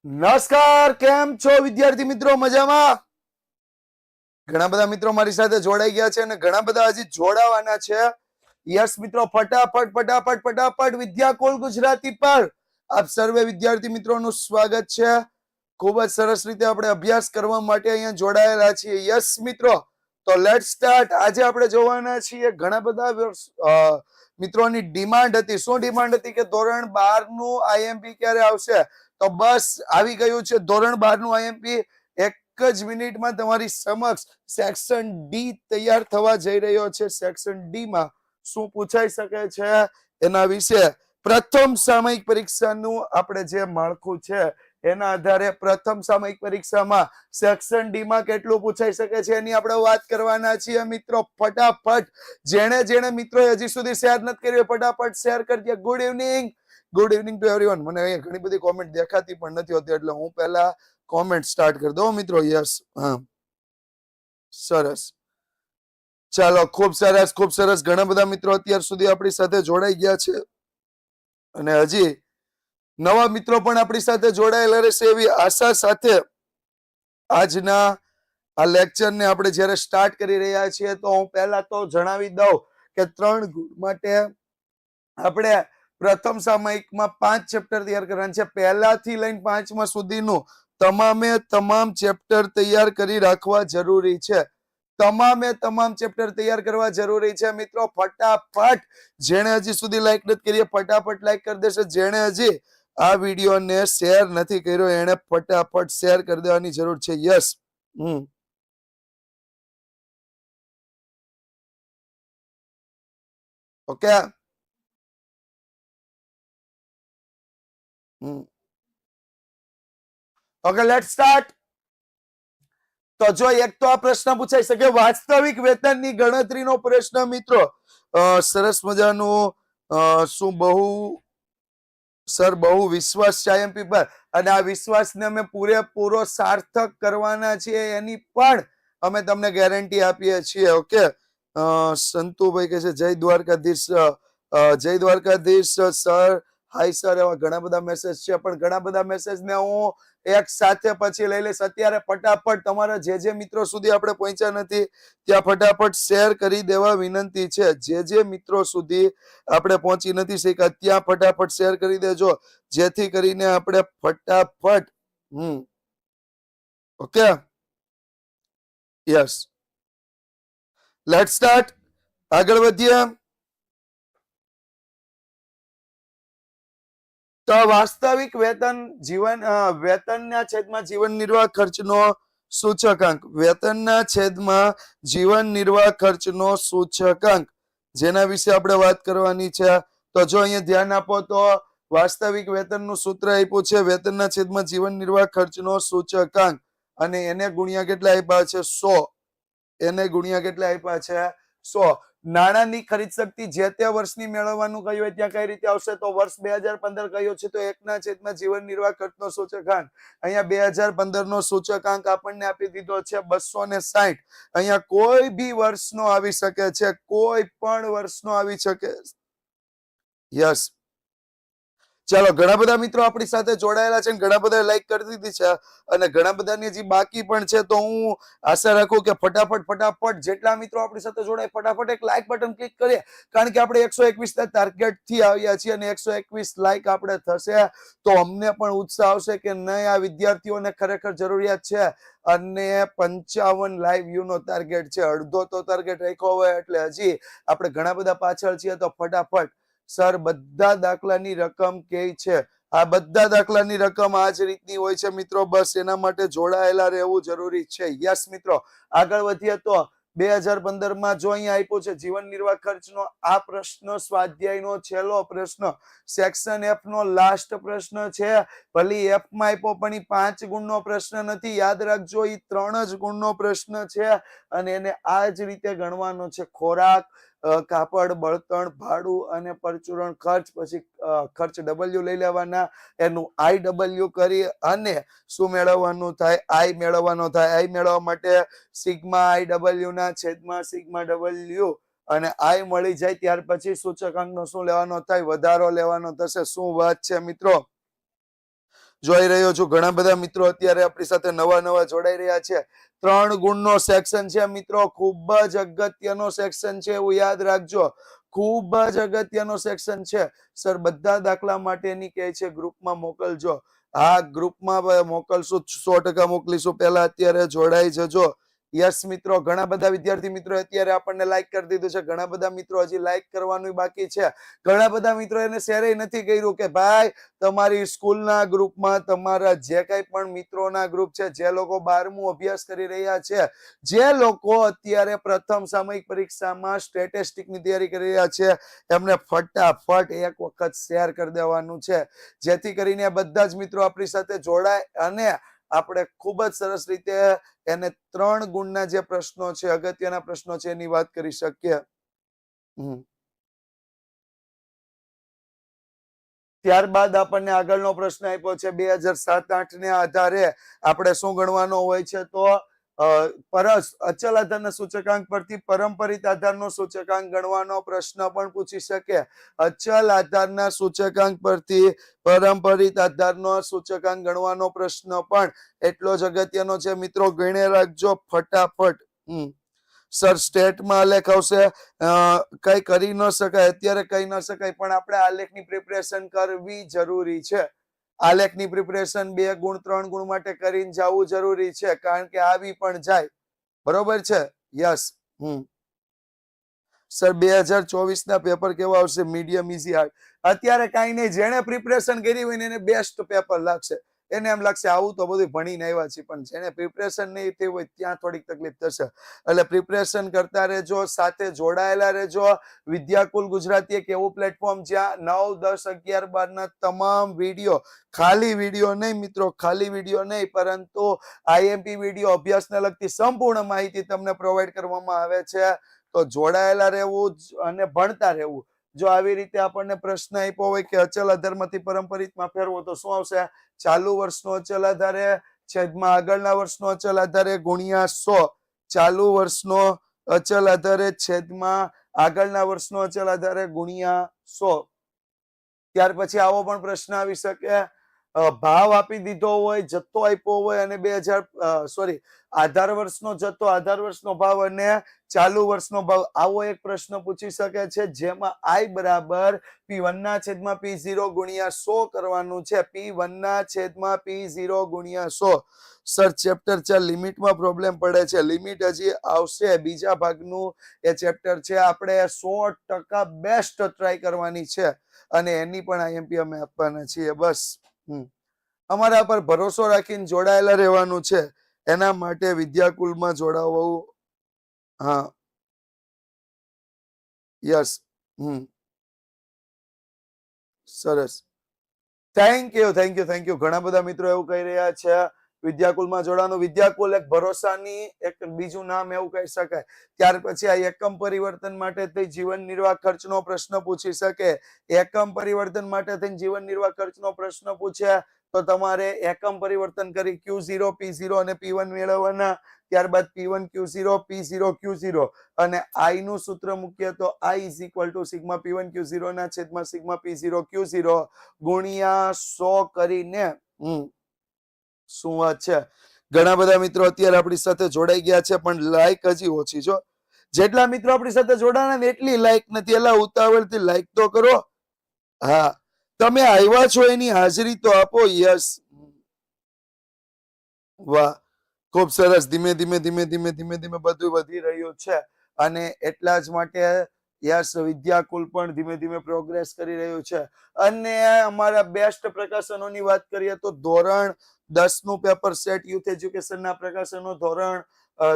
નમસ્કાર, કેમ છો વિદ્યાર્થી મિત્રો? મજામાં? ઘણા બધા મિત્રો મારી સાથે જોડાઈ ગયા છે અને ઘણા બધા હજી જોડાવાના છે. યસ મિત્રો, ફટાફટ ફટાફટ ફટાફટ વિદ્યાકુલ ગુજરાતી પર આપ સર્વે વિદ્યાર્થી મિત્રોનું સ્વાગત છે. ખૂબ જ સરસ રીતે આપણે અભ્યાસ કરવા માટે અહીંયા જોડાયેલા છીએ. યસ મિત્રો, તો લેટ સ્ટાર્ટ. આજે આપણે જોવાના છીએ ઘણા બધા મિત્રોની ડિમાન્ડ હતી. શું ડિમાન્ડ હતી? કે ધોરણ 12 નું આઈએમપી ક્યારે આવશે? તો બસ આવી ગયું છે ધોરણ 12 નું આઈએમપી. એક જ મિનિટમાં તમારી સમક્ષ સેક્શન ડી તૈયાર થવા જઈ રહ્યો છે. સેક્શન ડી માં શું પૂછાઈ શકે છે એના વિશે પ્રથમ સામયિક પરીક્ષાનું આપણે જે માળખું છે એના આધારે પ્રથમ સામયિક પરીક્ષામાં સેક્શન ડી માં કેટલું પૂછાઈ શકે છે એની આપણે વાત કરવાના છીએ મિત્રો. ફટાફટ જેણે મિત્રો હજી સુધી શેર નથી કર્યું ફટાફટ શેર કરી દે. Good evening, good evening to everyone. મને અહીંયા ઘણી બધી કોમેન્ટ દેખાતી પણ નથી હોતી એટલે હું પહેલા કોમેન્ટ સ્ટાર્ટ કરી દઉં મિત્રો. યસ, હા, સરસ, ચાલો, ખૂબ સરસ ખૂબ સરસ. ઘણા બધા મિત્રો અત્યાર સુધી આપણી સાથે જોડાઈ ગયા છે અને હજી નવા મિત્રો પણ આપણી સાથે જોડાયેલા રહેશે એવી આશા સાથે આજના આ લેક્ચરને આપણે જ્યારે સ્ટાર્ટ કરી રહ્યા છીએ તો હું પહેલા તો જણાવી દઉં કે 3 ગુણ માટે આપણે પ્રથમ સામયિકમાં 5 ચેપ્ટર તૈયાર કરવાના છે. પહેલાથી લઈને 5મા સુધીનું તમામે તમામ ચેપ્ટર તૈયાર કરી રાખવા જરૂરી છે. તમામે તમામ ચેપ્ટર તૈયાર કરવા જરૂરી છે મિત્રો. ફટાફટ જેણે હજી સુધી લાઈક નથી કરી ફટાફટ લાઈક કરી દેશે. જેણે હજી આ વિડીયોને શેર નથી કર્યો એને ફટાફટ શેર કરી દેવાની જરૂર છે. Yes, okay, okay, late start. તો જો એક તો આ પ્રશ્ન પૂછાઈ શકે, વાસ્તવિક વેતનની ગણતરીનો પ્રશ્ન મિત્રો. સરસ મજાનું. શું બહુ વિશ્વાસ છે આઈએમપી પર અને આ વિશ્વાસને અમે પૂરેપૂરો સાર્થક કરવાના છીએ એની પણ અમે તમને ગેરંટી આપીએ છીએ. ઓકે, સંતુભાઈ કહે છે જય દ્વારકાધીશ. જય દ્વારકાધીશ સર. હાય સર. એવા ઘણા બધા મેસેજ છે પણ ઘણા બધા મેસેજ ને હું એક સાથે પછી લઈ લઈશ. અત્યારે ફટાફટ તમારા જે મિત્રો સુધી આપણે પહોંચ્યા નથી ત્યાં ફટાફટ શેર કરી દેવા વિનંતી છે. જે મિત્રો સુધી આપણે પહોંચી નથી શક્યા ત્યાં ફટાફટ શેર કરી દેજો જેથી કરીને આપણે ફટાફટ ઓકે, યસ, લેટ સ્ટાર્ટ. આગળ વધીએ. તો વાસ્તવિક વેતનના છેદમાં જીવન નિર્વાહ ખર્ચનો સૂચકાંક. વેતનના છેદમાં જીવન નિર્વાહ ખર્ચનો સૂચકાંક જેના વિશે આપણે વાત કરવાની છે. તો જો અહીંયા ધ્યાન આપો તો વાસ્તવિક વેતનનું સૂત્ર આપ્યું છે વેતનના છેદમાં જીવન નિર્વાહ ખર્ચનો સૂચકાંક અને એને ગુણ્યા કેટલા આપ્યા છે? 100. એને ગુણ્યા કેટલા આપ્યા છે? 100. નાણાંની ખરીદ શક્તિ જે તે વર્ષની મેળવવાનું કહ્યું હોય ત્યાં કઈ રીતે આવશે? તો વર્ષ 2015 કહ્યું છે તો 1/છેદમાં જીવન નિર્વાહ ખર્ચનો સૂચકાંક. અહીંયા 2015 નો સૂચકાંક આપણને આપી દીધો છે 260. અહીંયા કોઈ બી વર્ષનો આવી શકે છે, કોઈ પણ વર્ષનો આવી શકે. યસ, ચાલો, ઘણા બધા મિત્રો આપણી સાથે જોડાયેલા છે ઘણા બધા લાઈક કરી દીધી છે અને ઘણા બધાની હજી બાકી પણ છે. તો હું આશા રાખું કે ફટાફટ જેટલા મિત્રો આપણી સાથે જોડાય ફટાફટ એક લાઈક બટન ક્લિક કરીએ કારણ કે આપણે 121 ના ટાર્ગેટ થી આવ્યા છીએ અને 121 લાઈક આપણે થશે તો અમને પણ ઉત્સાહ આવશે કે નહીં આ વિદ્યાર્થીઓને ખરેખર જરૂરિયાત છે. અને 55 લાઈવ વ્યૂ નો ટાર્ગેટ છે. અડધો તો ટાર્ગેટ રાખ્યો હોય એટલે હજી આપણે ઘણા બધા પાછળ છીએ. તો ફટાફટ સર બધા દાખલાની રકમ કે છે આ બધા દાખલાની રકમ આ જ રીતની હોય છે મિત્રો. બસ એના માટે જોડાયેલા રહેવું જરૂરી છે. યસ મિત્રો, આગળ વધીએ તો 2015 માં જો અહીંયા આપ્યું છે જીવન નિર્વાહ ખર્ચનો આ પ્રશ્ન સ્વાધ્યાયનો છેલ્લો પ્રશ્ન સેક્શન એફ નો લાસ્ટ પ્રશ્ન છે. ભલે એફ માં આપ્યો પણ એ 5 ગુણનો પ્રશ્ન નથી. યાદ રાખજો એ 3 જ ગુણનો પ્રશ્ન છે અને એને આ જ રીતે ગણવાનો છે. ખોરાક, કાપડ, બળતણ, ભાડું અને પરચુરણ ખર્ચ. પછી ખર્ચ ડબલ્યુ લઈ લેવાના, એનું IW કરી અને શું મેળવવાનું થાય? આઈ મેળવવાનો થાય. આઈ મેળવવા માટે સિગ્મા IW ના છેદમાં સિગ્મા W અને આઈ મળી જાય ત્યાર પછી સૂચકાંકનો શું લેવાનો થાય? વધારો લેવાનો થશે. શું વાત છે મિત્રો? જોઈ રહ્યો છું ઘણા બધા મિત્રો અત્યારે આપણી સાથે નવા જોડાઈ રહ્યા છે. 3 ગુણનો સેક્શન છે મિત્રો, ખૂબ જ અગત્યનો સેક્શન છે, એવું યાદ રાખજો. ખૂબ જ અગત્યનો સેક્શન છે. સર બધા દાખલા માટેની કહે છે ગ્રુપમાં મોકલજો. હા, ગ્રુપમાં મોકલશું, 100% મોકલીશું. પહેલા અત્યારે જોડાઈ જજો. યસ મિત્રો, ઘણા બધા વિદ્યાર્થી મિત્રો અત્યારે આપણને લાઈક કરી દીધું છે. ઘણા બધા મિત્રો હજી લાઈક કરવાનું બાકી છે. ઘણા બધા મિત્રો એને શેર નથી કર્યું કે ભાઈ તમારી સ્કૂલના ગ્રુપમાં તમારા જે કઈ પણ મિત્રોના ગ્રુપ છે, જે લોકો 12મું અભ્યાસ કરી રહ્યા છે, જે લોકો અત્યારે પ્રથમ સામયિક પરીક્ષામાં સ્ટેટિસ્ટિકની તૈયારી કરી રહ્યા છે, એમને ફટાફટ એક વખત શેર કરી દેવાનું છે, જેથી કરીને બધા જ મિત્રો આપણી સાથે જોડાય અને આપણે ખૂબ જ સરસ રીતે એને 3 ગુણના જે પ્રશ્નો છે, અગત્યના પ્રશ્નો છે, એની વાત કરી શકીએ. ત્યારબાદ આપણને આગળનો પ્રશ્ન આપ્યો છે 2007-8 ને આધારે આપણે શું ગણવાનો હોય છે, તો અચલ આધારના સૂચકાંક પરથી પરંપરિત આધારનો સૂચકાંક ગણવાનો પ્રશ્ન પણ પૂછી શકે. અચલ આધારના સૂચકાંક પરથી પરંપરિત આધારનો સૂચકાંક ગણવાનો પ્રશ્ન પણ એટલો જ અગત્યનો છે મિત્રો, ગણી રાખજો ફટાફટ. સર સ્ટેટમાં આલેખ આવશે, કઈ કરી ન શકાય, અત્યારે કહી ન શકાય, પણ આપણે આલેખની પ્રિપરેશન કરવી જરૂરી છે. આલેખની પ્રિપરેશન 2 ગુણ 3 ગુણ માટે કરીને જવું જરૂરી છે, કારણ કે આવી પણ જાય. બરોબર છે? યસ. સર 2024 ના પેપર કેવા આવશે? Medium, easy, hard? અત્યારે કાંઈ નહીં, જેને પ્રિપરેશન કરી હોય ને એને બેસ્ટ પેપર લાગશે. એને એમ લાગશે આવું તો બધું ભણીને આવ્યા છે, પણ જેને પ્રિપરેશન નહીં થઈ હોય ત્યાં થોડીક તકલીફ થશે. એટલે પ્રિપરેશન કરતા રહેજો, સાથે જોડાયેલા રહેજો. વિદ્યાકુલ ગુજરાતી એક એવું પ્લેટફોર્મ જ્યાં 9, 10, 11, 12 ના તમામ વિડીયો, ખાલી વિડીયો નહીં મિત્રો, ખાલી વિડીયો નહીં, પરંતુ આઈએમપી વિડીયો, અભ્યાસને લગતી સંપૂર્ણ માહિતી તમને પ્રોવાઈડ કરવામાં આવે છે. તો જોડાયેલા રહેવું અને ભણતા રહેવું. જો આવી રીતે આપણને પ્રશ્ન આપ્યો હોય કે અચલ આધારમાંથી પરંપરિતમાં ફેરવો તો શું આવશે? ચાલુ વર્ષનો અચલ આધારે છેદમાં આગળના વર્ષનો અચલ આધારે ગુણ્યા 100. ચાલુ વર્ષનો અચલ આધારે છેદમાં આગળના વર્ષનો અચલ આધારે ગુણ્યા 100. ત્યાર પછી આવો પણ પ્રશ્ન આવી શકે, ભાવ આપી દીધો હોય, જથ્થો આપ્યો હોય અને આધાર વર્ષનો જથ્થો, આધાર વર્ષનો ભાવ અને ચાલુ વર્ષનો ભાવ, આવો એક પ્રશ્ન પૂછી શકે છે, જેમાં I બરાબર P1 ના છેદમાં P0 ગુણ્યા 100 કરવાનું છે. P1 ના છેદમાં P0 ગુણ્યા 100. સર ચેપ્ટર 4 લિમિટમાં પ્રોબ્લેમ પડે છે. લિમિટ હજી આવશે, બીજા ભાગનું એ ચેપ્ટર છે. આપણે 100% બેસ્ટ ટ્રાય કરવાની છે અને એની પણ આઈએમપી અમે આપવાના છીએ. બસ અમારા પર ભરોસો રાખીને જોડાયેલા રહેવાનું છે. એના માટે વિદ્યાકુલમાં જોડાવવું. હા, યસ. સરસ. Thank you. ઘણા બધા મિત્રો એવું કહી રહ્યા છે વિદ્યાકુલમાં જોડાવાનું. વિદ્યાકુલ એક ભરોસાની એક બીજું નામ એવું કહી શકાય. ત્યાર પછી આ એકમ પરિવર્તન માટે થઈ જીવન નિર્વાહ ખર્ચનો પ્રશ્ન પૂછી શકે. એકમ પરિવર્તન માટે થઈને જીવન નિર્વાહ ખર્ચનો પ્રશ્ન પૂછે તો તમારે એકમ પરિવર્તન કરી Q0, P0 અને P1 મેળવવાના. ત્યારબાદ P1 Q0, P0 Q0 અને I નું સૂત્ર મૂકીએ તો I = સિગ્મા P1 Q0 ના છેદમાં સિગ્મા P0 Q0 ગુણ્યા 100 કરીને. શું વાત છે? ઘણા બધા મિત્રો અત્યારે આપણી સાથે જોડાઈ ગયા છે, પણ લાઈક હજી ઓછી છો. જેટલા મિત્રો આપણી સાથે જોડાણા ને એટલી લાઈક નથી. એલા ઉતાવળથી લાઈક તો કરો. હા, તમે આવ્યા છો એની હાજરી તો આપો. યસ, વાહ, ખૂબ સરસ. ધીમે ધીમે બધું વધી રહ્યું છે અને એટલા જ માટે યસ વિદ્યાકુલ પણ ધીમે ધીમે પ્રોગ્રેસ કરી રહ્યું છે. અને અમારા બેસ્ટ પ્રકાશનોની વાત કરીએ તો ધોરણ 10 નું પેપર સેટ, યુથ એજ્યુકેશનના પ્રકાશનો, ધોરણ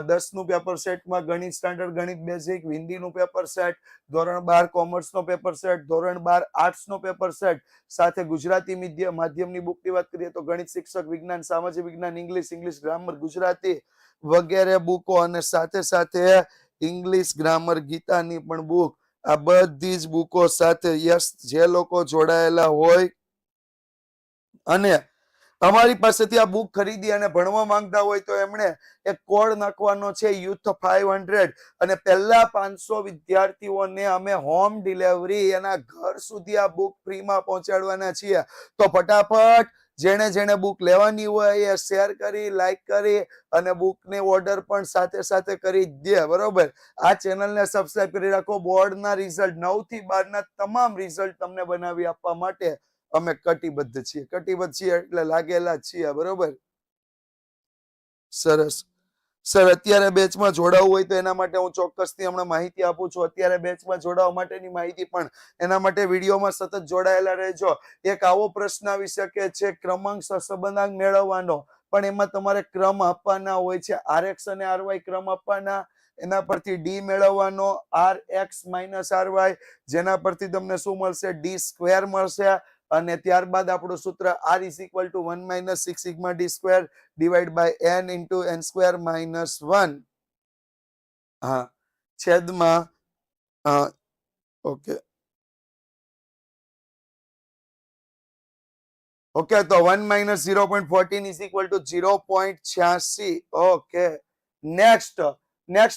10 નું પેપર સેટમાં ગણિત સ્ટાન્ડર્ડ, ગણિત બેઝિક, હિન્દીનું પેપર સેટ, ધોરણ 12 કોમર્સનો પેપર સેટ, ધોરણ 12 આર્ટ્સનો પેપર સેટ, સાથે ગુજરાતી માધ્યમની બુકની વાત કરીએ તો ગણિત શિક્ષક, વિજ્ઞાન, સામાજિક વિજ્ઞાન, ઇંગ્લિશ ગ્રામર, ગુજરાતી વગેરે બુકો અને સાથે ઇંગ્લિશ ગ્રામર ગીતાની પણ બુક. આ બધી જ બુકો સાથે યસ જે લોકો જોડાયેલા હોય અને અમારી પાસેથી આ બુક ખરીદી અને ભણવા માંગતા હોય તો એમણે એક કોડ નાખવાનો છે, યુથ 500, અને પહેલા 500 વિદ્યાર્થીઓને અમે હોમ ડિલિવરી એના ઘર સુધી આ બુક ફ્રીમાં પહોંચાડવાના છીએ. તો ફટાફટ જેણે જેણે બુક લેવાની હોય એ શેર કરી, લાઈક કરી અને બુકની ઓર્ડર પણ સાથે સાથે કરી દે. બરોબર, આ ચેનલને સબસ્ક્રાઇબ કરી રાખો. બોર્ડના રિઝલ્ટ 9 થી 12 ના તમામ રિઝલ્ટ તમને બનાવી આપવા માટે અમે કટિબદ્ધ છીએ એટલે લાગેલા છીએ. બરોબર, સરસ. સર, અત્યારે બેચમાં જોડાવવું હોય તો એના માટે હું ચોક્કસથી હમણાં માહિતી આપું છું. અત્યારે બેચમાં જોડાવા માટેની માહિતી પણ એના માટે વિડીયોમાં સતત જોડાયેલા રહેજો. એક આવો પ્રશ્ન આવી શકે છે ક્રમાંક સહસંબંધાંક મેળવવાનો, પણ એમાં તમારે ક્રમ આપવાના હોય છે. RX અને RY ક્રમ આપવાના, એના પરથી ડી મેળવવાનો, RX માઇનસ RY, જેના પરથી તમને શું મળશે? ડી સ્ક્વેર મળશે. અને ત્યારબાદ આપણું સૂત્ર R is equal to 1 minus 6 sigma d square divided by n into n square minus 1. હા, છેદમાં ઓકે ઓકે, તો 1 minus 0.14 is equal to 0.86. Okay, next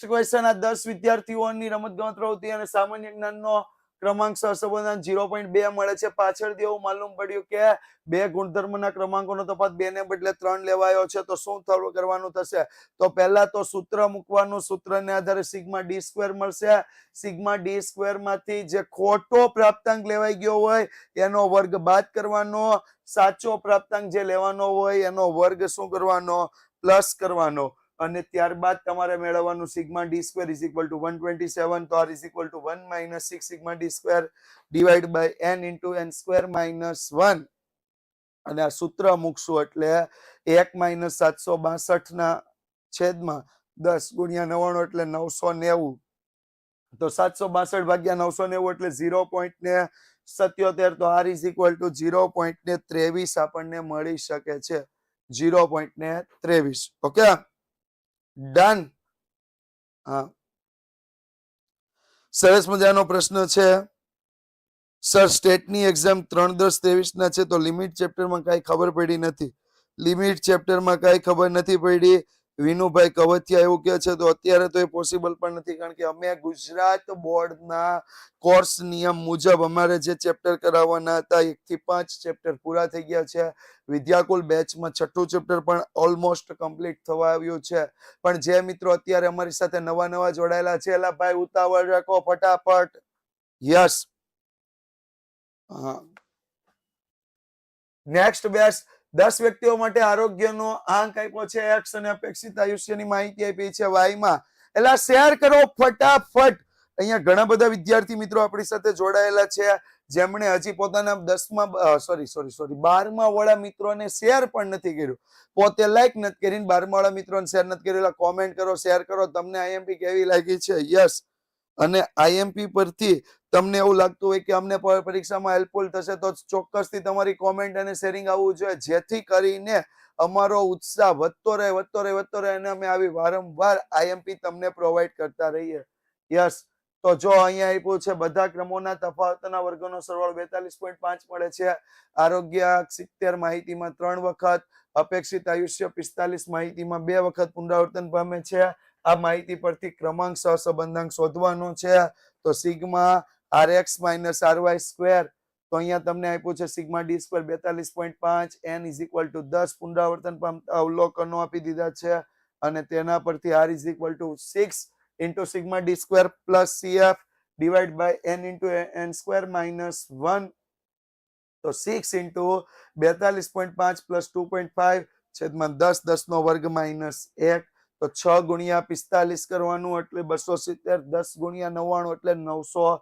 question. આ 10 વિદ્યાર્થીઓની રમતગમત પ્રવૃત્તિ અને સામાન્ય જ્ઞાનનો ક્રમાંક સહસંબંધાંક 0.2 મળે છે. પાછળથી એવું માલુમ પડ્યું કે બે ગુણધર્મના ક્રમાંકોનો તફાવત 2 ને બદલે 3 લેવાયો છે. તો શું કરવાનું થશે? તો પહેલા તો સૂત્ર મૂકવાનું. સૂત્રને આધારે સિગ્મા ડી સ્ક્વેર મળશે. સિગ્મા ડી સ્ક્વેર માંથી જે ખોટો પ્રાપ્તાંક લેવાઈ ગયો હોય એનો વર્ગ બાદ કરવાનો, સાચો પ્રાપ્તાંક જે લેવાનો હોય એનો વર્ગ શું કરવાનો? પ્લસ કરવાનો. અને ત્યારબાદ તમારે મેળવવાનું sigma D square is equal to 127. તો R is equal to 1 minus 6 sigma D square divide by n into n square minus 1. અને આ સૂત્ર મૂકશું એટલે 1 minus 762 ના છેદમાં 10 ગુણ્યા 99 એટલે 990. તો 762 ભાગ્યા 990 એટલે 0.77. તો આર ઇઝ ઇક્વલ ટુ 0.23 આપણને મળી શકે છે. 0.23. Okay, done. હા, સરસ મજાનો પ્રશ્ન છે. સર, સ્ટેટની એક્ઝામ 3/10/23 ના છે, તો લિમિટ ચેપ્ટરમાં કઈ ખબર પડી નથી. લિમિટ ચેપ્ટરમાં કઈ ખબર નથી પડી. વિનુભાઈ કવથિયા એવું કહે છે, તો અત્યારે તો એ પોસિબલ પણ નથી, કારણ કે અમે ગુજરાત બોર્ડના કોર્સ નિયમ મુજબ અમારે જે ચેપ્ટર કરાવવાના હતા 1 થી 5 ચેપ્ટર પૂરા થઈ ગયા છે. વિદ્યાકુલ બેચમાં 6થું ચેપ્ટર પણ ઓલમોસ્ટ કમ્પ્લીટ થવા આવ્યું છે. પણ જે મિત્રો અત્યારે અમારી સાથે નવા જોડાયેલા છે, એલા ભાઈ ઉતાવળ રાખો ફટાફટ. યસ. નેક્સ્ટ બેચ 10 વ્યક્તિઓ માટે આરોગ્યનો આંક આપ્યો છે x અને અપેક્ષિત આયુષ્યની માહિતી આપી છે y માં. એટલે શેર કરો ફટાફટ. અહીંયા ઘણા બધા વિદ્યાર્થી મિત્રો આપણી સાથે જોડાયેલા છે, જેમણે હજી પોતાના 12મા વાળા મિત્રોને શેર પણ નથી કર્યું. પોતે લાઈક નથી કરીને 12મા વાળા મિત્રોને શેર નથી કર્યું. કોમેન્ટ કરો, શેર કરો. તમને આઈએમપી કેવી લાગી છે? યસ. અને આઈએમપી પરથી તમને એવું લાગતું હોય કે અમને પરીક્ષામાં હેલ્પફુલ થશે, તો ચોક્કસથી તમારી કોમેન્ટ અને શેરિંગ આવવું જોઈએ, જેથી કરીને અમારો ઉત્સાહ વધતો રહે અને અમે આવી વારંવાર આઈએમપી તમને પ્રોવાઈડ કરતા રહીએ. યસ. તો જો અહીંયા આપ્યું છે બધા ક્રમોના તફાવતના વર્ગોનો સરવાળો 42.5 મળે છે. આરોગ્ય 70 માહિતીમાં 3 વખત, અપેક્ષિત આયુષ્ય 45 માહિતીમાં 2 વખત પુનરાવર્તન પામે છે. આ માહિતી પરથી ક્રમાંક સહસંબંધાંક શોધવાનો છે. તો sigma RX minus RY square, તો અહીંયા તમને આપ્યું છે sigma D square 42.5, n is equal two 10 પુનરાવર્તન પામતા અવલોકનો આપી દીધા છે. અને તેના પરથી r is equal to 6 into sigma D square plus CF divide by n into n square minus 1. તો 6 ઇન્ટુ 42.5 પ્લસ 2.5 છેદમાં 10, 10 નો વર્ગ માઇનસ 1. તો 6 ગુણ્યા 45 કરવાનું એટલે 270, 10 ગુણ્યા 99 એટલે 990.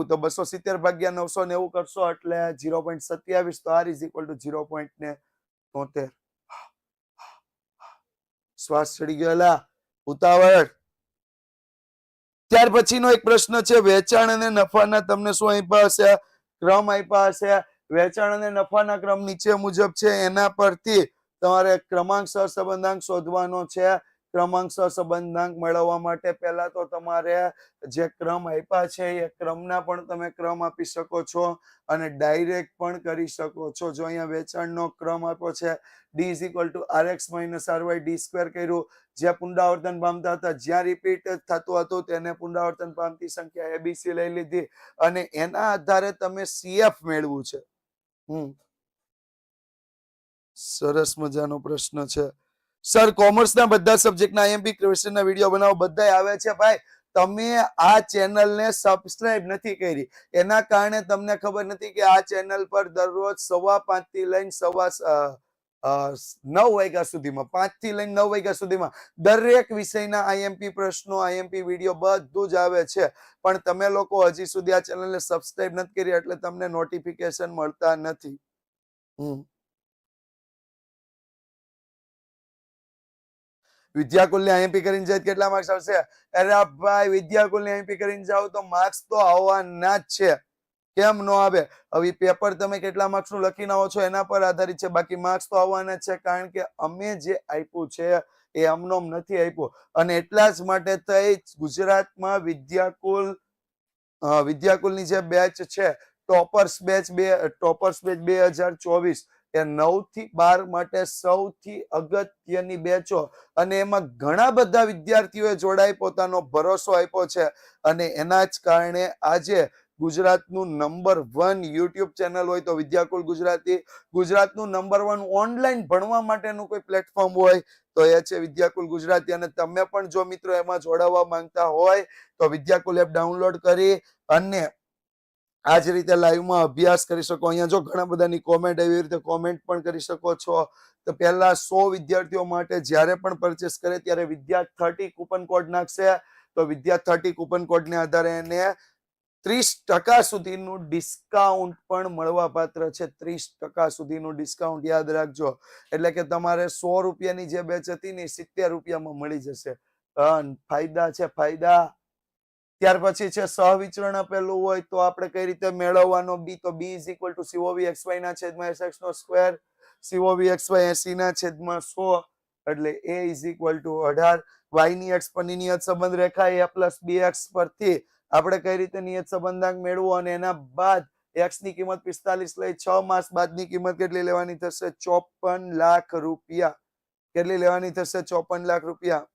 તો 270 ભાગ્યા 990 કરશો એટલે 0.27. તો r ઇઝ ઇક્વલ ટુ 0.73. શ્વાસ ચડી ગયેલા, ઉતાવળ. ત્યાર પછીનો એક પ્રશ્ન છે, વેચાણ અને નફાના તમને શું આપ્યા હશે? ક્રમ આપ્યા હશે. વેચાણ અને નફાના ક્રમ નીચે મુજબ છે. એના પરથી તમારે ક્રમાંક સહસંબંધાંક શોધવાનો છે. ક્રમાંક સહસંબંધાંક મેળવવા માટે પહેલા તો તમારે જે ક્રમ આપ્યા છે એ ક્રમના પણ તમે ક્રમ આપી શકો છો અને ડાયરેક્ટ પણ કરી શકો છો. જો અહીંયા વેચાણનો ક્રમ આપ્યો છે, d is equal to rx minus ry d square કર્યું. જ્યાં પુનરાવર્તન પામતા હતા, જ્યાં રિપીટ થતું હતું, તેને પુનરાવર્તન પામતી સંખ્યા abc લઈ લીધી અને એના આધારે તમે CF મેળવું છે. સરસ મજાનો પ્રશ્ન છે. સર કોમર્સના બધા સબ્જેક્ટના આઈએમપી ક્વેશ્ચનના વિડીયો બનાવો, બધાય આવે છે ભાઈ. તમે આ ચેનલને સબસ્ક્રાઇબ નથી કરી, એના કારણે તમને ખબર નથી કે આ ચેનલ પર દરરોજ 5:15 થી લઈને 9 વાગ્યા સુધીમાં 5 થી લઈને 9 વાગ્યા સુધીમાં દરેક વિષયના આઈએમપી પ્રશ્નો, આઈએમપી વિડીયો બધું જ આવે છે. પણ તમે લોકો હજી સુધી આ ચેનલને સબસ્ક્રાઇબ નથી કરી એટલે તમને નોટિફિકેશન મળતા નથી. વિદ્યાકુલની આઈએમપી કરીને જાય કેટલા માર્ક્સ આવશે? અરે ભાઈ, વિદ્યાકુલની આઈએમપી કરીને જાવ તો માર્ક્સ તો આવવાના જ છે. કેમ નો આવે? હવે પેપર તમે કેટલા માર્ક્સ નું લખીને આવો છો એના પર આધારિત છે, બાકી માર્ક્સ તો આવવાના જ છે. કારણ કે અમે જે આપ્યું છે એ અમનોમ નથી આપ્યું. અને એટલા જ માટે થઈ ગુજરાતમાં વિદ્યાકુલની જે બેચ છે, ટોપર્સ બેચ 2024, એ 9 થી 12 માટે સૌથી અગત્યની બેચો. અને એમાં ઘણા બધા વિદ્યાર્થીઓએ જોડાઈ પોતાનો ભરોસો આપ્યો છે. અને એના જ કારણે આજે ગુજરાતનું નંબર 1 યુટ્યુબ ચેનલ હોય તો વિદ્યાકુલ ગુજરાતી, ગુજરાતનું નંબર 1 ઓનલાઈન ભણવા માટેનું કોઈ પ્લેટફોર્મ હોય તો એ છે વિદ્યાકુલ ગુજરાતી. અને તમે પણ જો મિત્રો એમાં જોડાવા માંગતા હોય તો વિદ્યાકુલ એપ ડાઉનલોડ કરી અને આ જ રીતે લાઈવમાં અભ્યાસ કરી શકો. અહીંયા જો ઘણા બધાની કોમેન્ટ એવી રીતે કોમેન્ટ પણ કરી શકો છો. તો પહેલા 100 વિદ્યાર્થીઓ માટે જ્યારે પણ પરચેસ કરે ત્યારે વિદ્યા 30 કૂપન કોડ નાખશે. તો વિદ્યા 30 કૂપન કોડને આધારે એને 30% સુધીનું ડિસ્કાઉન્ટ પણ મળવા પાત્ર છે. 30% સુધીનું ડિસ્કાઉન્ટ યાદ રાખજો. એટલે કે તમારે 100 રૂપિયાની જે બેચ હતી ને 70 રૂપિયામાં મળી જશે. ફાયદા છે, ફાયદા. ત્યાર પછી છે સહવિચરણ આપેલું હોય તો આપણે કઈ રીતે મેળવવાનો? બી તો B is equal to COVXY ના છેદમાં SX નો સ્ક્વેર, COVXY 80 ના છેદમાં 100, એટલે A is equal two 18. y ની x પરની નિયત સંબંધ રેખા a પ્લસ bx પરથી આપણે કઈ રીતે નિયત સંબંધાંક મેળવો? અને એના બાદ x ની કિંમત 45 લઈ 6 માસ બાદની કિંમત કેટલી લેવાની થશે? 54 લાખ રૂપિયા. કેટલી લેવાની થશે? 54 લાખ રૂપિયા.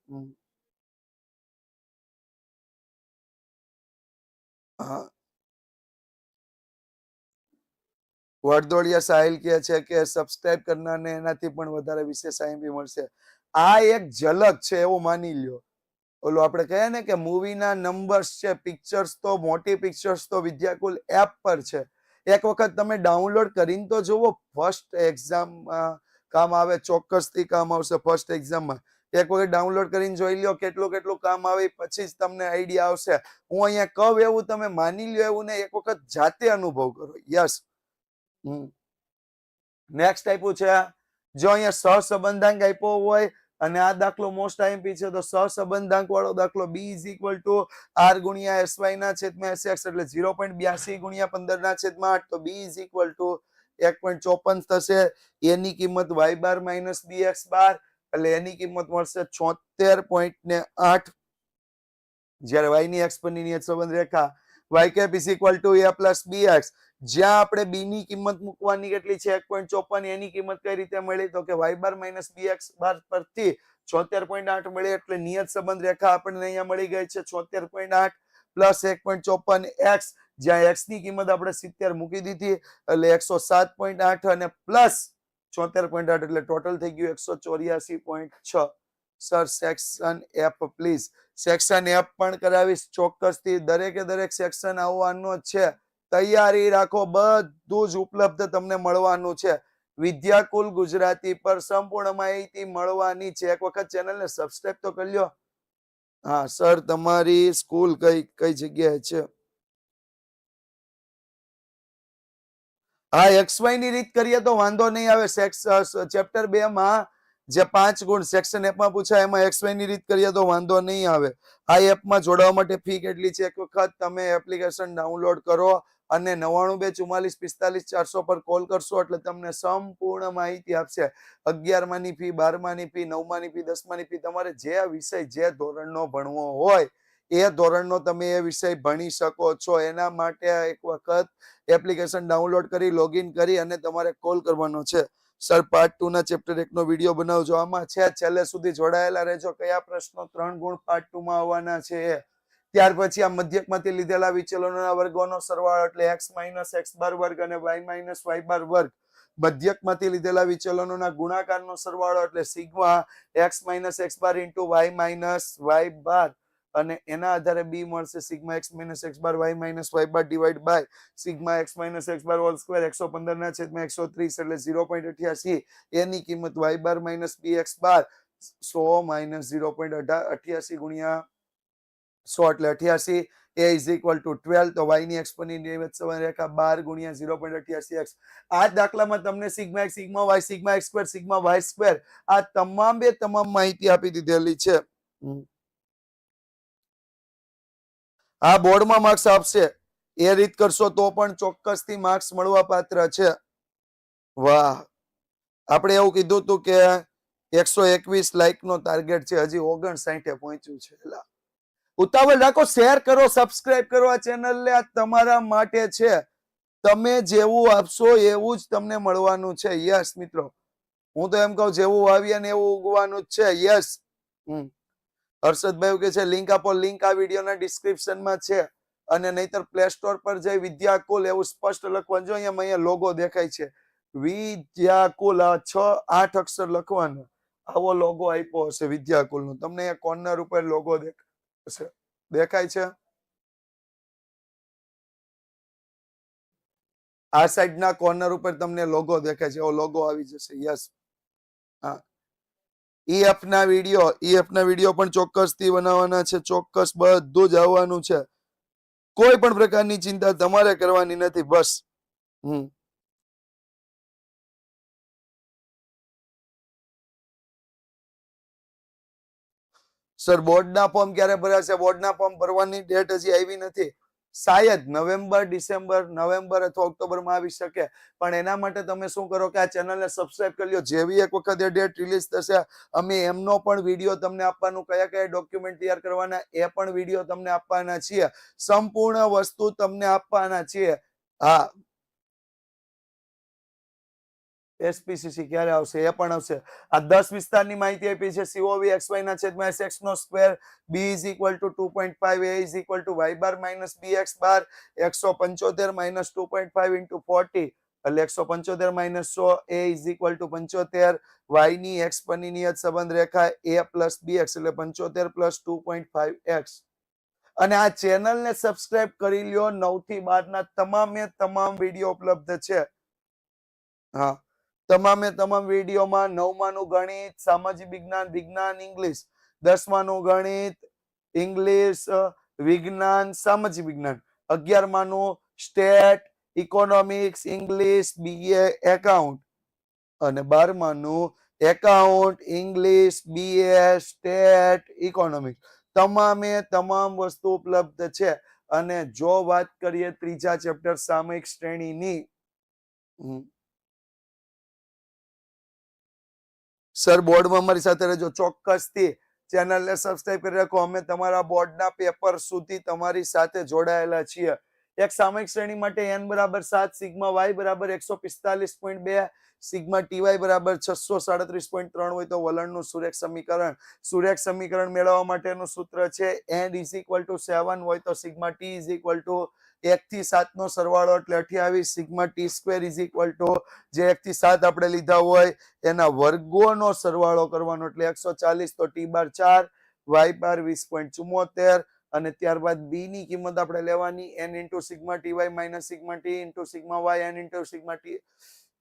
વડદોડિયા સાહિલ કહે છે કે સબસ્ક્રાઇબ કરનારને એનાથી પણ વધારે વિશેષ આઈએમપી મળશે. આ એક ઝલક છે એવું માની લ્યો. ઓલો આપણે કહે ને કે મૂવીના નંબર્સ છે, પિક્ચર્સ તો મોટી પિક્ચર્સ તો વિદ્યાકુલ એપ પર છે. એક વખત તમે ડાઉનલોડ કરીને તો જુઓ. ફર્સ્ટ એક્ઝામમાં કામ આવે, ચોક્કસથી કામ આવશે. ફર્સ્ટ એક્ઝામમાં એક વખત ડાઉનલોડ કરીને જોઈ લ્યો કેટલું કામ આવે, પછી જ તમને આઈડિયા આવશે. હું અહીંયા કહું એવું તમે માની લ્યો એવું ને, એક વખત જાતે અનુભવ કરો. યસ. નેક્સ્ટ આપ્યું છે, જો અહીંયા સહસંબંધાંક આપ્યો હોય અને આ દાખલો મોસ્ટ આઈએમપી છે તો સહસંબંધાંક વાળો દાખલો b is equal two r ગુણ્યા sy ના છેદમાં sx, એટલે 0.82 ગુણ્યા 15 ના છેદમાં 8, તો b ઇઝ ઇક્વલ ટુ 1.54 થશે. એની કિંમત y બાર માઇનસ bx બાર, એટલે એની કિંમત મળશે 76.8. જ્યારે y ની x પરની નિયત સંબંધ રેખા y cap is equal to a plus bx, જ્યાં આપણે b ની કિંમત મૂકવાની કેટલી છે? 1.54. એની કિંમત કઈ રીતે મળી? તો કે y બાર માઇનસ bx બાર પરથી 76.8 મળી. એટલે નિયત સંબંધ રેખા આપણને અહીંયા મળી ગઈ છે 76.8 પ્લસ 1.54x, જ્યાં x ની કિંમત આપણે 70 મૂકી દીધી એટલે 107.8 અને પ્લસ 76.8 એટલે ટોટલ થઈ ગયું 184.6. Sir section F please. Section F પણ કરાવીશ ચોક્કસથી. દરેકે દરેક સેક્શન આવવાનું છે. તૈયારી રાખો, બધું જ ઉપલબ્ધ તમને મળવાનું છે. વિદ્યાકુલ ગુજરાતી પર સંપૂર્ણ માહિતી મળવાની છે. એક વખત ચેનલને સબસ્ક્રાઇબ તો કરી લ્યો. હા સર, તમારી સ્કૂલ કઈ જગ્યાએ છે? હા, XY ની રીત કરીએ તો વાંધો નહીં આવે. ચેપ્ટર 2 માં જે 5 ગુણ સેક્શન એફ માં પૂછાય એમાં XY ની રીત કરીએ તો વાંધો નહીં આવે. આ એપમાં જોડાવા માટે ફી કેટલી છે? એક વખત તમે એપ્લિકેશન ડાઉનલોડ કરો અને 9224454400 પર કોલ કરશો એટલે તમને સંપૂર્ણ માહિતી આપશે. 11 ની ફી, 12 ની ફી, 9 ની ફી, 10 ની ફી, તમારે જે વિષય જે ધોરણનો ભણવો હોય એ ધોરણનો તમે એ વિષય ભણી શકો છો. એના માટે એક વખત એપ્લિકેશન ડાઉનલોડ કરી લોગિન કરી અને તમારે કોલ કરવાનો છે. સર પાર્ટ 2 ના ચેપ્ટર 1 નો વિડિયો બનાવજો. આમાં છે, છેલ્લે સુધી જોડાયેલા રહેજો. કયા પ્રશ્નો 3 ગુણ પાર્ટ 2 માં આવવાના છે. ત્યાર પછી આ મધ્યકમાંથી લીધેલા વિચલનોના વર્ગોનો સરવાળો એટલે x માઇનસ x બાર વર્ગ અને y માઇનસ y બાર વર્ગ મધ્યકમાંથી લીધેલા વિચલનોના ગુણાકારનો સરવાળો એટલે sigma x minus x bar into y minus y bar, અને એના આધારે બી મળશે sigma x minus x bar y minus y bar divide by sigma x minus x bar whole square 115 ના છેદમાં 130 એટલે 0.88, એની કિંમત y bar minus bx bar 100 minus 0.88 ગુણ્યા 100 એટલે 88, a is equal to 12, તો y ની એક્સપોનેન્શિયલ રેખા 12 ગુણ્યા 0.88x. આ દાખલામાં તમને sigma x sigma y sigma x square sigma y square આ તમામ માહિતી આપી દીધેલી છે. આ બોર્ડમાં માર્ક્સ આપશે, એ રીત કરશો તો પણ ચોક્કસથી માર્ક્સ મળવા પાત્ર છે. વાહ, આપણે એવું કીધું હતું કે 121 લાઈક નો ટાર્ગેટ છે, હજી 59 પહોંચ્યું છે. ઉતાવળ રાખો, શેર કરો, સબસ્ક્રાઇબ કરો આ ચેનલને, આ તમારા માટે છે. તમે જેવું આપશો એવું જ તમને મળવાનું છે. યસ મિત્રો, હું તો એમ કહું જેવું વાવીએ ને એવું ઉગવાનું જ છે. યસ. હર્ષદભાઈ કે છે લિંક આપો, લિંક આ વિડીયોના ડિસ્ક્રિપ્શનમાં છે, અને નહીતર પ્લે સ્ટોર પર જઈ વિદ્યાકુલ એવું સ્પષ્ટ લખવાનું. જો અહીંયા લોગો દેખાય છે વિદ્યાકુલ, 6-8 અક્ષર લખવાનો, આવો લોગો આપ્યો હશે વિદ્યાકુલનો. તમને અહીંયા કોર્નર ઉપર લોગો દેખાય છે. આ સાઈડના કોર્નર ઉપર તમને લોગો દેખાય છે, એવો લોગો આવી જશે. યસ. હા, ઈએફ ના વિડીયો પણ ચોક્કસથી બનાવવાના છે, ચોક્કસ બધું જ આવવાનું છે. કોઈ પણ પ્રકારની ચિંતા તમારે કરવાની નથી. બસ સર બોર્ડના ફોર્મ ક્યારે ભરાશે? બોર્ડના ફોર્મ ભરવાની ડેટ હજી આવી નથી. શાયદ નવેમ્બર, ડિસેમ્બર, નવેમ્બર અથવા ઓક્ટોબરમાં આવી શકે. પણ એના માટે તમે શું કરો કે આ ચેનલને સબસ્ક્રાઇબ કરી લો. જેવી એક વખત એ ડેટ રિલીઝ થશે, અમે એમનો પણ વિડીયો તમને આપવાનું, કયા કયા ડોક્યુમેન્ટ તૈયાર કરવાના એ પણ વિડીયો તમને આપવાના છીએ. સંપૂર્ણ વસ્તુ તમને આપવાના છીએ. હા, એસપીસીસી ક્યારે આવશે એ પણ આવશે. આ 10 વિસ્તારની માહિતી આપી છે. COV xy ના છેદમાં sx નો square, b is equal to 2.5, a is equal to y bar minus bx bar 175 minus 2.5 into 40 એટલે 175 minus 100, a is equal to 75, y ની x પરની નિયત સંબંધ રેખા a plus bx એટલે 75 plus 2.5x. અને આ ચેનલને સબસ્ક્રાઇબ કરી લ્યો. 9 થી 12 ના તમામ વિડીયો ઉપલબ્ધ છે. હા, તમામ વિડીયોમાં 9માનું ગણિત, સામાજિક વિજ્ઞાન, વિજ્ઞાન, ઇંગ્લિશ, 10માનું ગણિત, ઇંગ્લિશ, વિજ્ઞાન, સામાજિક વિજ્ઞાન, 11માનું stat, economics, English, BA, account, અને 12માનું account, English, BA, stat, economics. તમામ વસ્તુ ઉપલબ્ધ છે. અને જો વાત કરીએ ત્રીજા ચેપ્ટર સામયિક શ્રેણીની, સર બોર્ડમાં અમારી સાથે રહેજો ચોક્કસથી. ચેનલને સબસ્ક્રાઇબ કરી રાખો. અમે તમારા બોર્ડના પેપર સુધી તમારી સાથે જોડાયેલા છીએ. એક સામયિક શ્રેણી માટે n બરાબર 7, સિગ્મા y બરાબર 145.2, સિગ્મા ty બરાબર 637.3 હોય તો વલણનું સુરેખ સમીકરણ મેળવવા માટેનું સૂત્ર છે n is equal to 7 હોય તો sigma t is equal to 1 થી 7 નો સરવાળો એટલે 28, sigma t square is equal to જે 1 થી 7 આપણે લીધા હોય એના વર્ગોનો સરવાળો કરવાનો એટલે 140, તો t બાર 4, y બાર 20.74, અને ત્યારબાદ b ની કિંમત આપણે લેવાની n into sigma ty minus sigma t into sigma y n into sigma t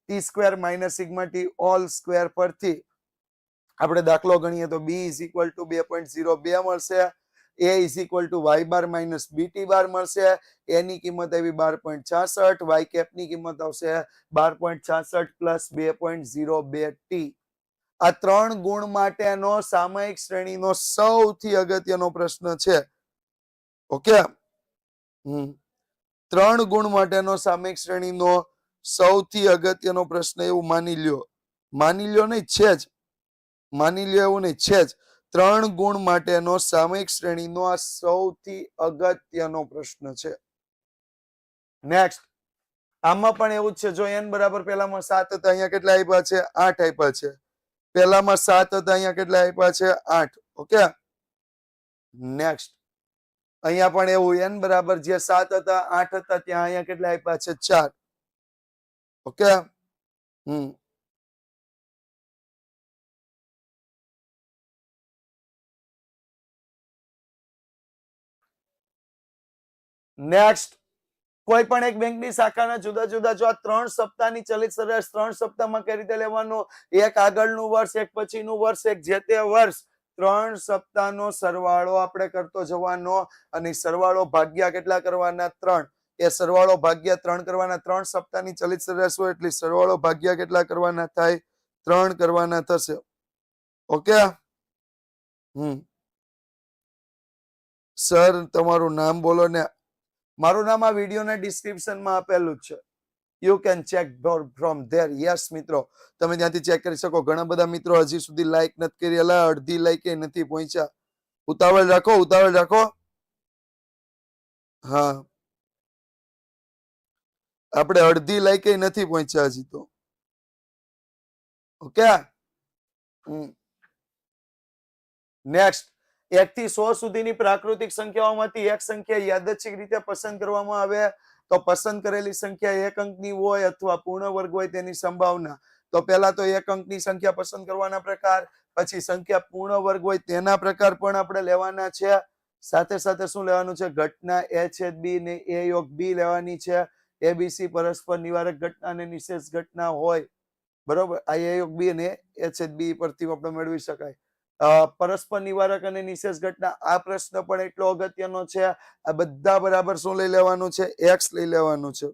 square minus sigma t all square પરથી આપણે દાખલો ગણીએ તો b is equal to 2.02 મળશે, a is equal to y bar minus bt બાર મળશે, a ની કિંમત આવી 12.66, y કેપ ની કિંમત આવશે 12.66 પ્લસ 2.02 t. આ 3 ગુણ માટેનો સામયિક શ્રેણીનો સૌથી અગત્યનો પ્રશ્ન છે. ઓકે, 3 ગુણ માટેનો સામયિક શ્રેણીનો સૌથી અગત્યનો પ્રશ્ન એવું માની લ્યો નહીં છે જ, માની લ્યો એવું નહીં છે જ. 3 ગુણ માટેનો સામયિક શ્રેણીનો આ સૌથી અગત્યનો પ્રશ્ન છે. નેક્સ્ટ, આમાં પણ એવું જ છે. જો n બરાબર પહેલામાં 7 હતા, અહીંયા કેટલા આપ્યા છે? 8 આપ્યા છે. પહેલામાં 7 હતા, અહીંયા કેટલા આપ્યા છે? 8. ઓકે, નેક્સ્ટ, અહીંયા પણ એવું n બરાબર જે 7 હતા 8 હતા ત્યાં અહીંયા કેટલા આપ્યા છે? 4. ઓકે, હમ નેક્સ્ટ, કોઈ પણ એક બેંકની શાખાના જુદા જુદા જો આ 3 સપ્તાહની ચલિત સરેરાશ 3 સપ્તાહમાં કઈ રીતે લેવાનું, એક આગળનું વર્ષ, એક પછીનું વર્ષ, એક જે તે વર્ષ, 3 સપ્તાહનો સરવાળો આપણે કરતો જવાનો અને સરવાળો ભાગ્યા કેટલા કરવાના 3, એ સરવાળો ભાગ્યા 3 કરવાના. 3 સપ્તાહની ચલિત સરેરાશ હોય એટલે સરવાળો ભાગ્યા કેટલા કરવાના થાય 3 કરવાના થશે. ઓકે. સર તમારું નામ બોલો ને. મારું નામ આ વિડીયોના ડિસ્ક્રિપ્શનમાં આપેલું છે. You can check from there. Yes મિત્રો, તમે ત્યાંથી ચેક કરી શકો. ઘણા બધા મિત્રો હજી સુધી લાઈક નથી કરી, એલા અડધી લાઈકે નથી પહોંચ્યા. ઉતાવળ રાખો, ઉતાવળ રાખો. હા, આપણે અડધી લાઈકે નથી પહોંચ્યા હજી તો. ઓકે. નેક્સ્ટ, 1 થી 100 સુધીની પ્રાકૃતિક સંખ્યાઓમાંથી એક સંખ્યા યાદચ્છિક રીતે પસંદ કરવામાં આવે તો પસંદ કરેલી સંખ્યા એક અંકની હોય અથવા પૂર્ણ વર્ગ હોય તેની સંભાવના. તો પહેલા તો એક અંકની સંખ્યા પસંદ કરવાના પ્રકાર, પછી સંખ્યા પૂર્ણ વર્ગ હોય તેના પ્રકાર પણ આપણે લેવાના છે. સાથે સાથે શું લેવાનું છે, ઘટના a છેદ b ને a યોગ b લેવાની છે. abc પરસ્પર નિવારક ઘટના અને નિશેષ ઘટના હોય. બરોબર, આ a યોગ b અને a છેદ b પરથી આપણે મેળવી શકાય. પરસ્પર નિવારક અને નિશેષ ઘટના, આ પ્રશ્ન પણ એટલો અગત્યનો છે. આ બધા બરાબર શું લઈ લેવાનું છે, એક્સ લઈ લેવાનું છે.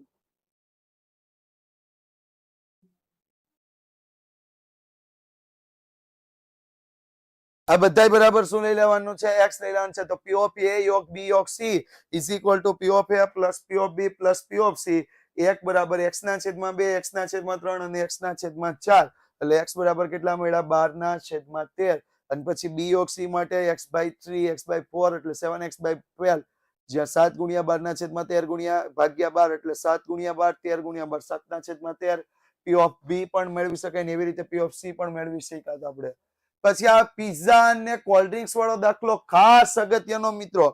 આ બધા બરાબર શું લઈ લેવાનું છે, એક્સ લઈ લેવાનું છે. તો પી ઓફ એ યોગ બી યોગ C is equal to P of A plus P of B plus P of C. એક બરાબર એક્સ ના છેદમાં 2, એક્સ ના છેદમાં 3 અને એક્સ ના છેદમાં 4. એટલે એક્સ બરાબર કેટલા મળ્યા, 12 ના છેદમાં 13. અને પછી બી યોગ સી માટે x by 3 x by 4 એટલે 7x by 12, જ્યાં 7 ગુણ્યા 12 ના છેદમાં 13 ગુણ્યા ભાગ્યા 12 એટલે 7 ગુણ્યા 12 13 ગુણ્યા 12 7 ના છેદમાં 13. પી ઓફ બી પણ મેળવી શકાય ને એવી રીતે પી ઓફ સી પણ મેળવી શકાય આપણે. પછી આ પિઝા અને કોલ્ડ ડ્રિંક્સ વાળો દાખલો ખાસ અગત્યનો મિત્રો.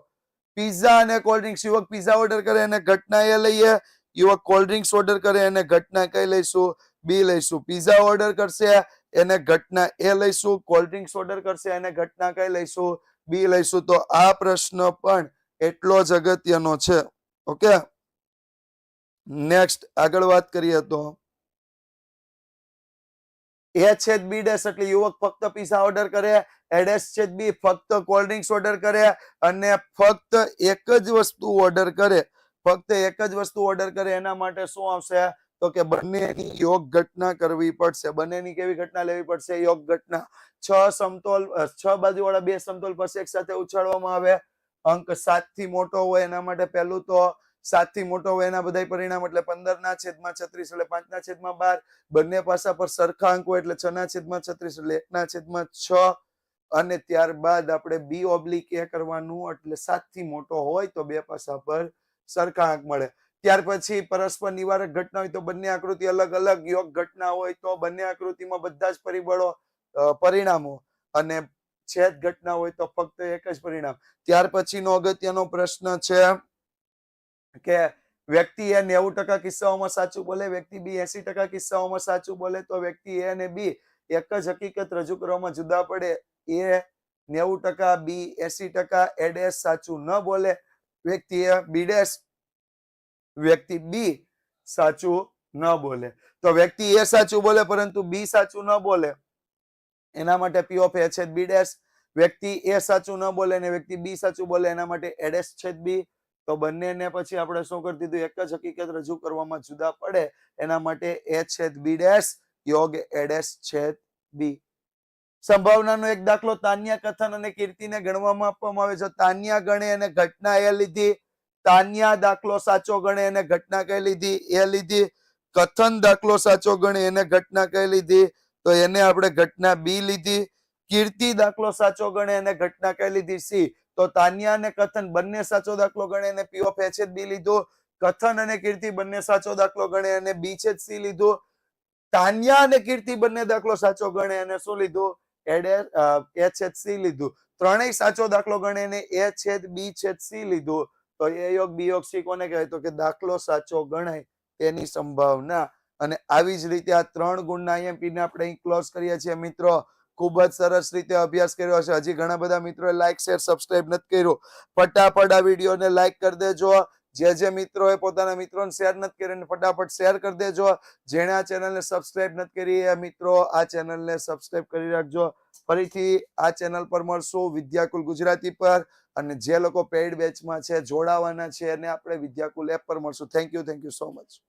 પિઝા અને કોલ્ડ ડ્રિંક્સ, યુવક પિઝા ઓર્ડર કરે અને ઘટના એ લઈએ, યુવક કોલ્ડ ડ્રિંક્સ ઓર્ડર કરે અને ઘટના કઈ લઈશું, બી લઈશું. પિઝા ઓર્ડર કરશે એને ઘટના એ લઈશું, કોલ્ડ ડ્રિંક્સ ઓર્ડર કરશે એને ઘટના કઈ લઈશું, બી લઈશું. તો આ પ્રશ્ન પણ એટલો જ અગત્યનો છે. ઓકે. નેક્સ્ટ આગળ વાત કરીએ તો એ છેદ બી ડેશ એટલે યુવક ફક્ત પિઝા ઓર્ડર કરે, એ ડેશ છેદ બી ફક્ત કોલ્ડ ડ્રિંક્સ ઓર્ડર કરે અને ફક્ત એક જ વસ્તુ ઓર્ડર કરે, ફક્ત એક જ વસ્તુ ઓર્ડર કરે. એના માટે શું આવશે, તો કે બંનેની યોગ ઘટના કરવી પડશે. બંનેની કેવી ઘટના લેવી પડશે, યોગ ઘટના. 6 સમતોલ 6 બાજુવાળા બે સમતોલ પછી એક સાથે ઉછાળવામાં આવે. અંક 7 થી મોટો હોય એના માટે પહેલું તો 7 થી મોટો હોય એના બધા પરિણામ એટલે 15 ના છેદમાં 36 એટલે 5 ના છેદમાં 12. બંને પાસા પર સરખા અંક હોય એટલે 6 ના છેદમાં 36 એટલે 1 ના છેદમાં 6. અને ત્યારબાદ આપણે બી ઓબ્લિક એ કરવાનું એટલે 7 થી મોટો હોય તો બે પાસા પર સરખા અંક મળે. ત્યાર પછી પરસ્પર નિવારક ઘટના હોય તો બંને આકૃતિ અલગ અલગ, યોગ ઘટના હોય તો બંને આકૃતિમાં બધા જ પરિબળો પરિણામો, અને છેદ ઘટના હોય તો ફક્ત એક જ પરિણામ. ત્યાર પછીનો અગત્યનો પ્રશ્ન છે કે વ્યક્તિ એ 90% કિસ્સાઓમાં સાચું બોલે, વ્યક્તિ બી 80% કિસ્સાઓમાં સાચું બોલે તો વ્યક્તિ એ અને બી એક જ હકીકત રજૂ કરવામાં જુદા પડે. એ 90%, બી 80%, એ ડેશ સાચું ન બોલે, વ્યક્તિ એ બી ડેશ, વ્યક્તિ બી સાચું ન બોલે. તો વ્યક્તિ એ સાચું બોલે પરંતુ બી સાચું ન બોલે એના માટે પી ઓફ એ છેદ બી ડેશ. વ્યક્તિ એ સાચું ન બોલે અને વ્યક્તિ બી સાચું બોલે એના માટે એ ડેશ છેદ બી. તો બંનેને પછી આપણે શું કરી દીધું, એક જ હકીકત રજૂ કરવામાં જુદા પડે એના માટે એ છેદ બી ડેશ યોગ એ ડેશ છેદ બી. સંભાવનાનો એક દાખલો, તાન્યા, કથન અને કીર્તિને ગણવામાં આપવામાં આવે છે. તાન્યા ગણે અને ઘટના એ લીધી, તાન્યા દાખલો સાચો ગણે અને ઘટના કઈ લીધી, એ લીધી. કથન દાખલો સાચો ગણે એને ઘટના કઈ લીધી, તો એને આપણે ઘટના બી લીધી. કીર્તિ દાખલો સાચો ગણે અને ઘટના કઈ લીધી, સી. તો તાન્યા અને કથન બંને સાચો દાખલો ગણે અને પી ઓફ એ છેદ બી લીધું. કથન અને કીર્તિ બંને સાચો દાખલો ગણે અને બી છેદ સી લીધું. તાન્યા અને કીર્તિ બંને દાખલો સાચો ગણે અને શું લીધું, એ છેદ સી લીધું. ત્રણેય સાચો દાખલો ગણે અને એ છેદ બી છેદ સી લીધું. તો એ યોગ બી યોગ સી કોને કહેવાય, તો કે દાખલો સાચો ગણાય તેની સંભાવના. અને આવી જ રીતે આ 3 ગુણના IMP ને આપણે અહીં ક્લોઝ કરીએ છીએ મિત્રો. ખૂબ જ સરસ રીતે અભ્યાસ કર્યો છે. હજી ઘણા બધા મિત્રોએ લાઈક શેર સબસ્ક્રાઇબ નથી કર્યું. ફટાફટ આ વિડીયોને લાઈક કરી દેજો. જે મિત્રોએ પોતાના મિત્રોને શેર નથી કર્યું ફટાફટ શેર કરી દેજો. જેણે આ ચેનલને સબસ્ક્રાઇબ નથી કરી એ મિત્રો આ ચેનલને સબસ્ક્રાઇબ કરી રાખજો. ફરીથી આ ચેનલ પર મળશું વિદ્યાકુલ ગુજરાતી પર, અને જે લોકો પેઇડ બેચમાં છે જોડાવાના છે અને આપણે વિદ્યાકુલ એપ પર મળશું. Thank you so much.